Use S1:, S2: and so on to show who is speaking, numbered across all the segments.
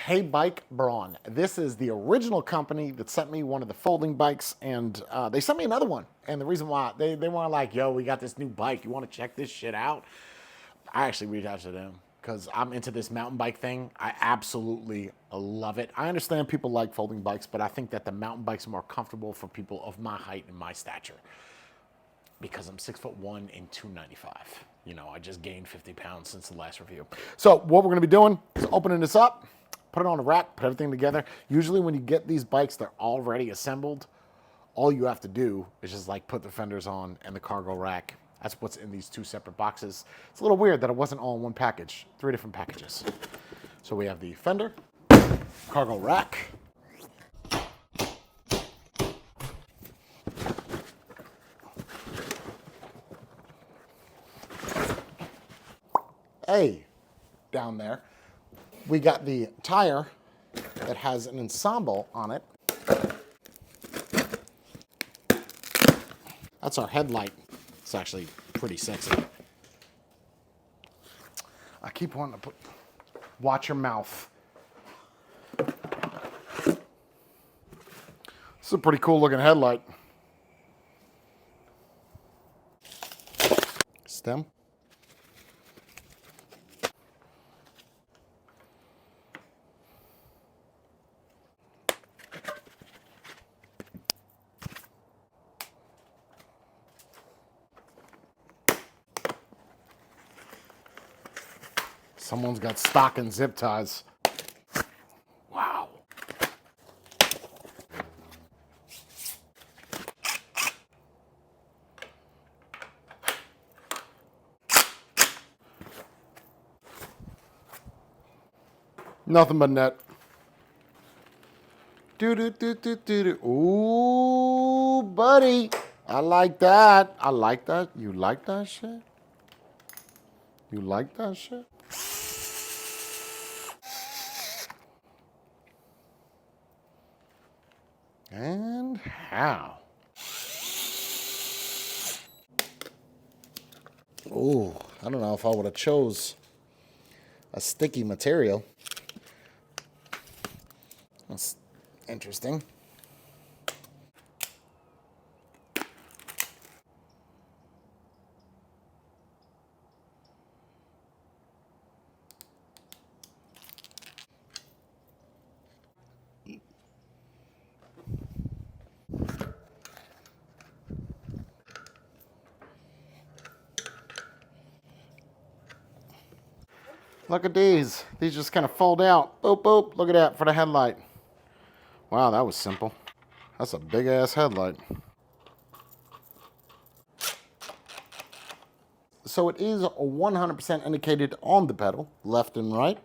S1: Heybike Brawn. This is the original company that sent me one of the folding bikes, and they sent me another one. And the reason why, they weren't like, yo, we got this new bike. You want to check this shit out? I actually reached out to them because I'm into this mountain bike thing. I absolutely love it. I understand people like folding bikes, but I think that the mountain bikes are more comfortable for people of my height and my stature because I'm 6'1" and 295. You know, I just gained 50 pounds since the last review. So what we're gonna be doing is opening this up, put it on a rack, put everything together. Usually when you get these bikes, they're already assembled. All you have to do is just like put the fenders on and the cargo rack. That's what's in these two separate boxes. It's a little weird that it wasn't all in one package, 3 different packages. So we have the fender, cargo rack, down there. We got the tire that has an ensemble on it. That's our headlight. It's actually pretty sexy. I keep wanting to put, watch your mouth. This is a pretty cool looking headlight. Stem. Someone's got stock and zip ties. Wow. Nothing but net. Do. Ooh, buddy. I like that. I like that. You like that shit? You like that shit? And how? Ooh, I don't know if I would have chose a sticky material. That's interesting. Look at these. These just kind of fold out. Boop, boop. Look at that for the headlight. Wow, that was simple. That's a big ass headlight. So it is 100% indicated on the pedal, left and right.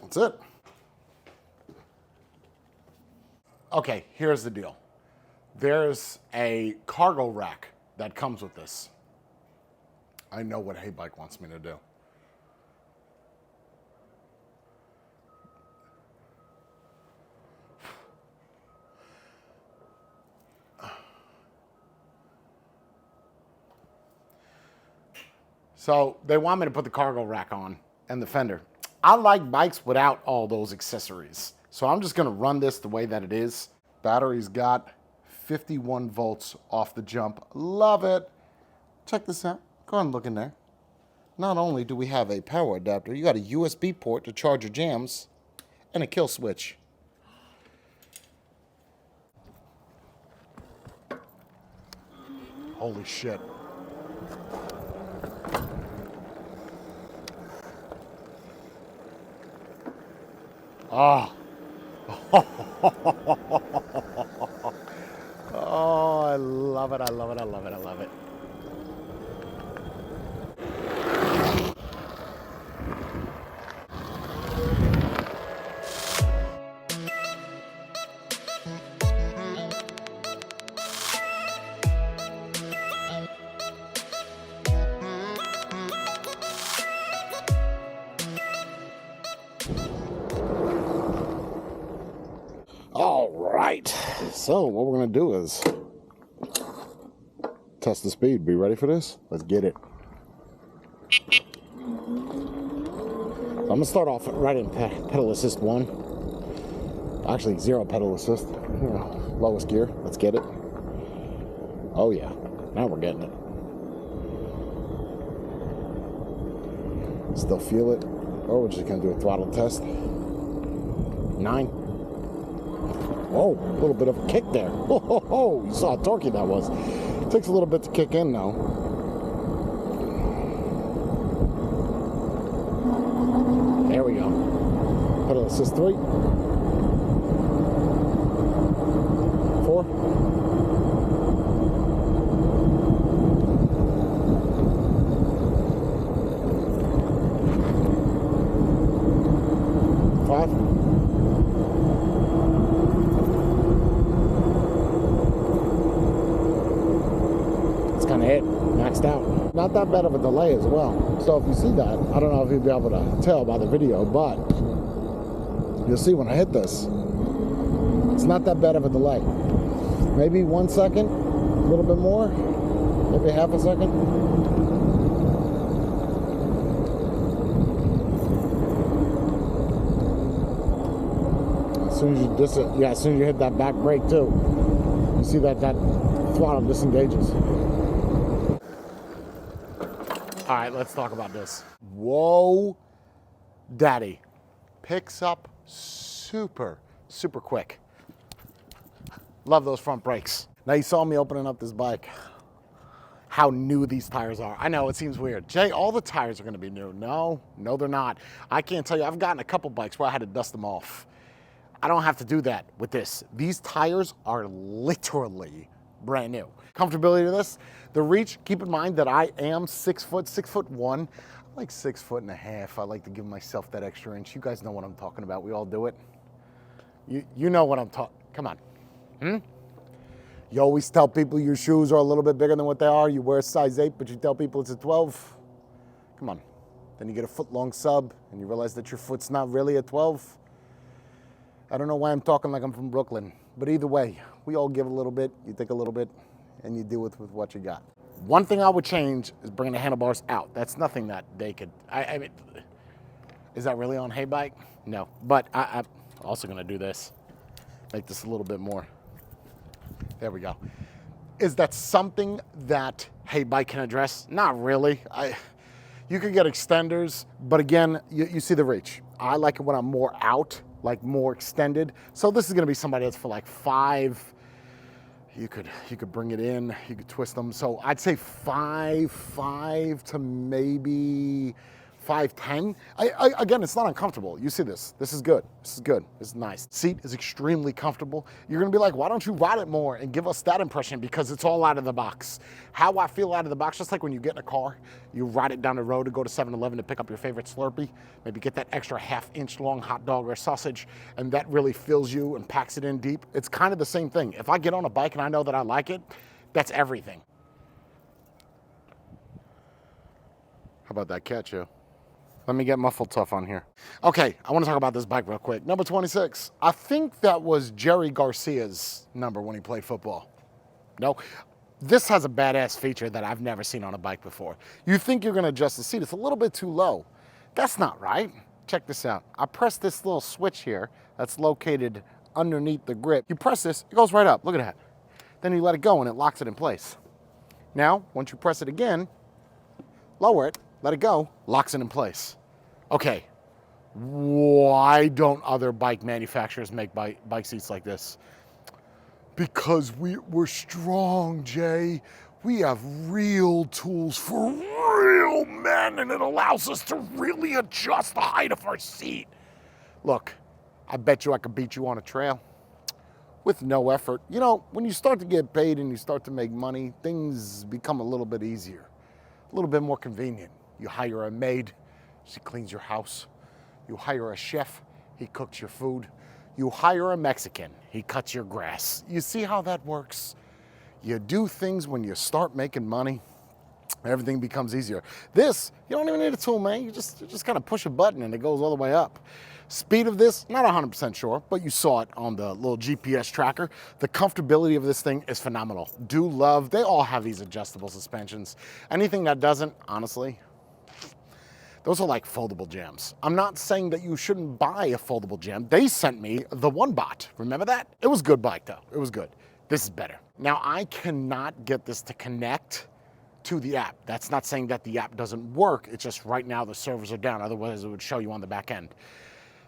S1: That's it. Okay, here's the deal. There's a cargo rack that comes with this. I know what Heybike wants me to do. So they want me to put the cargo rack on and the fender. I like bikes without all those accessories. So I'm just gonna run this the way that it is. Battery's got 51 volts off the jump. Love it. Check this out. Go ahead and look in there. Not only do we have a power adapter, you got a USB port to charge your jams and a kill switch. Holy shit. Oh. Oh, I love it, I love it, I love it, I love it. All right, so what we're gonna do is test the speed. Be ready for this? Let's get it. I'm gonna start off right in pedal assist 1. Actually, 0 pedal assist. You know, lowest gear. Let's get it. Oh yeah, now we're getting it. Still feel it. Oh, we're just gonna do a throttle test. 9. Oh, a little bit of a kick there. Oh, you saw how torquey that was. Takes a little bit to kick in though. There we go. Pedal assist 3. 4. 5. That's kind of it. Maxed out. Not that bad of a delay as well. So if you see that, I don't know if you'll be able to tell by the video, but you'll see when I hit this, it's not that bad of a delay. Maybe 1 second, a little bit more, maybe half a second. As soon as you hit that back brake too, you see that throttle disengages. All right, let's talk about this. Whoa, daddy. Picks up super quick. Love those front brakes. Now you saw me opening up this bike. How new these tires are. I know, it seems weird. Jay, all the tires are gonna be new. No, they're not. I can't tell you, I've gotten a couple bikes where I had to dust them off. I don't have to do that with this. These tires are literally brand new. Comfortability of this, the reach, keep in mind that I am 6 foot, 6'1". I'm like 6.5 feet. I like to give myself that extra inch. You guys know what I'm talking about. We all do it. You know what I'm talking, come on. You always tell people your shoes are a little bit bigger than what they are. You wear a size 8, but you tell people it's a 12. Come on. Then you get a foot-long sub, and you realize that your foot's not really a 12. I don't know why I'm talking like I'm from Brooklyn, but either way, we all give a little bit, you take a little bit, and you deal with what you got. One thing I would change is bringing the handlebars out. That's nothing that they could, I mean, is that really on Heybike? No, but I'm also gonna do this. Make this a little bit more. There we go. Is that something that Heybike can address? Not really. You can get extenders, but again, you see the reach. I like it when I'm more out, like more extended. So this is gonna be somebody that's for like 5. You could bring it in, you could twist them. So I'd say 5 to maybe 5'10". Again, it's not uncomfortable. You see this. This is good. This is good. This is nice. Seat is extremely comfortable. You're gonna be like, why don't you ride it more and give us that impression? Because it's all out of the box. How I feel out of the box, just like when you get in a car, you ride it down the road to go to 7-Eleven to pick up your favorite Slurpee, maybe get that extra ½ inch long hot dog or sausage, and that really fills you and packs it in deep. It's kind of the same thing. If I get on a bike and I know that I like it, that's everything. How about that catch, yo? Let me get muffled tough on here. Okay, I want to talk about this bike real quick. Number 26. I think that was Jerry Garcia's number when he played football. No, this has a badass feature that I've never seen on a bike before. You think you're gonna adjust the seat, it's a little bit too low. That's not right. Check this out. I press this little switch here that's located underneath the grip. You press this, it goes right up, look at that. Then you let it go and it locks it in place. Now, once you press it again, lower it, let it go, locks it in place. Okay, why don't other bike manufacturers make bike seats like this? Because we're strong, Jay. We have real tools for real men, and it allows us to really adjust the height of our seat. Look, I bet you I could beat you on a trail with no effort. You know, when you start to get paid and you start to make money, things become a little bit easier, a little bit more convenient. You hire a maid, she cleans your house. You hire a chef, he cooks your food. You hire a Mexican, he cuts your grass. You see how that works? You do things when you start making money, everything becomes easier. This, you don't even need a tool, man. You just kind of push a button and it goes all the way up. Speed of this, not 100% sure, but you saw it on the little GPS tracker. The comfortability of this thing is phenomenal. Do love, they all have these adjustable suspensions. Anything that doesn't, honestly, those are like foldable jams. I'm not saying that you shouldn't buy a foldable jam. They sent me the One Bot. Remember that? It was a good bike though. It was good. This is better. Now I cannot get this to connect to the app. That's not saying that the app doesn't work. It's just right now the servers are down. Otherwise it would show you on the back end.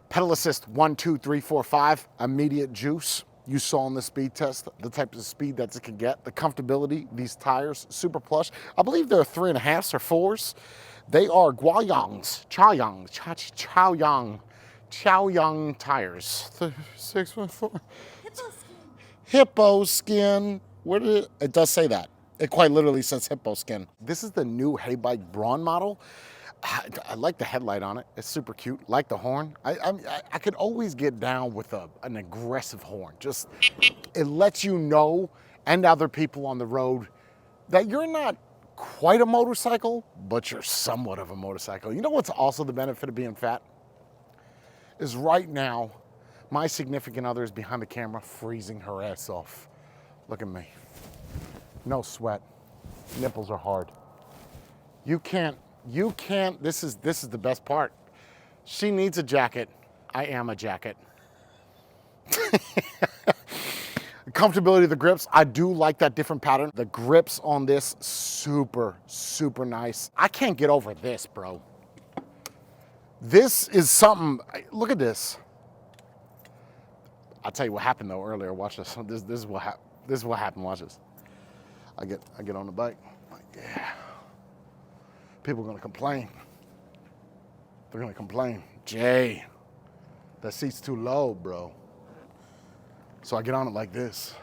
S1: Pedal assist 1, 2, 3, 4, 5. Immediate juice. You saw in the speed test the type of speed that it can get. The comfortability, these tires, super plush. I believe they're 3.5s or 4s. They are Chaoyang tires. 6.4. Hippo skin. Where did it? It does say that. It quite literally says hippo skin. This is the new Heybike Brawn model. I like the headlight on it. It's super cute. Like the horn. I could always get down with an aggressive horn. Just, it lets you know, and other people on the road, that you're not quite a motorcycle, but you're somewhat of a motorcycle. You know what's also the benefit of being fat? Is right now, my significant other is behind the camera freezing her ass off. Look at me. No sweat. Nipples are hard. You can't, this is the best part. She needs a jacket. I am a jacket. Comfortability of the grips, I do like that different pattern. The grips on this, super, super nice. I can't get over this, bro. This is something, look at this. I'll tell you what happened though earlier, watch this. This is what happened, watch this. I get on the bike, like, yeah. People are gonna complain. They're gonna complain. Jay, that seat's too low, bro. So I get on it like this.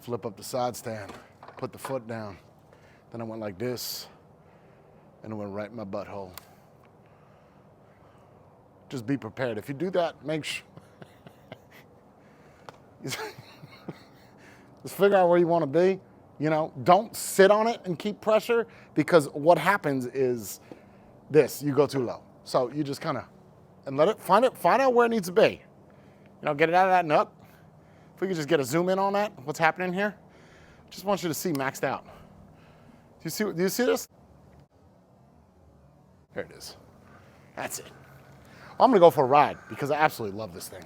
S1: Flip up the side stand, put the foot down. Then I went like this, and it went right in my butthole. Just be prepared. If you do that, make sure. Just figure out where you want to be. You know, don't sit on it and keep pressure, because what happens is this, you go too low. So you just kind of, and let it, find out where it needs to be. You know, get it out of that nook. If we could just get a zoom in on that, what's happening here? Just want you to see maxed out. Do you see this? There it is. That's it. I'm gonna go for a ride because I absolutely love this thing.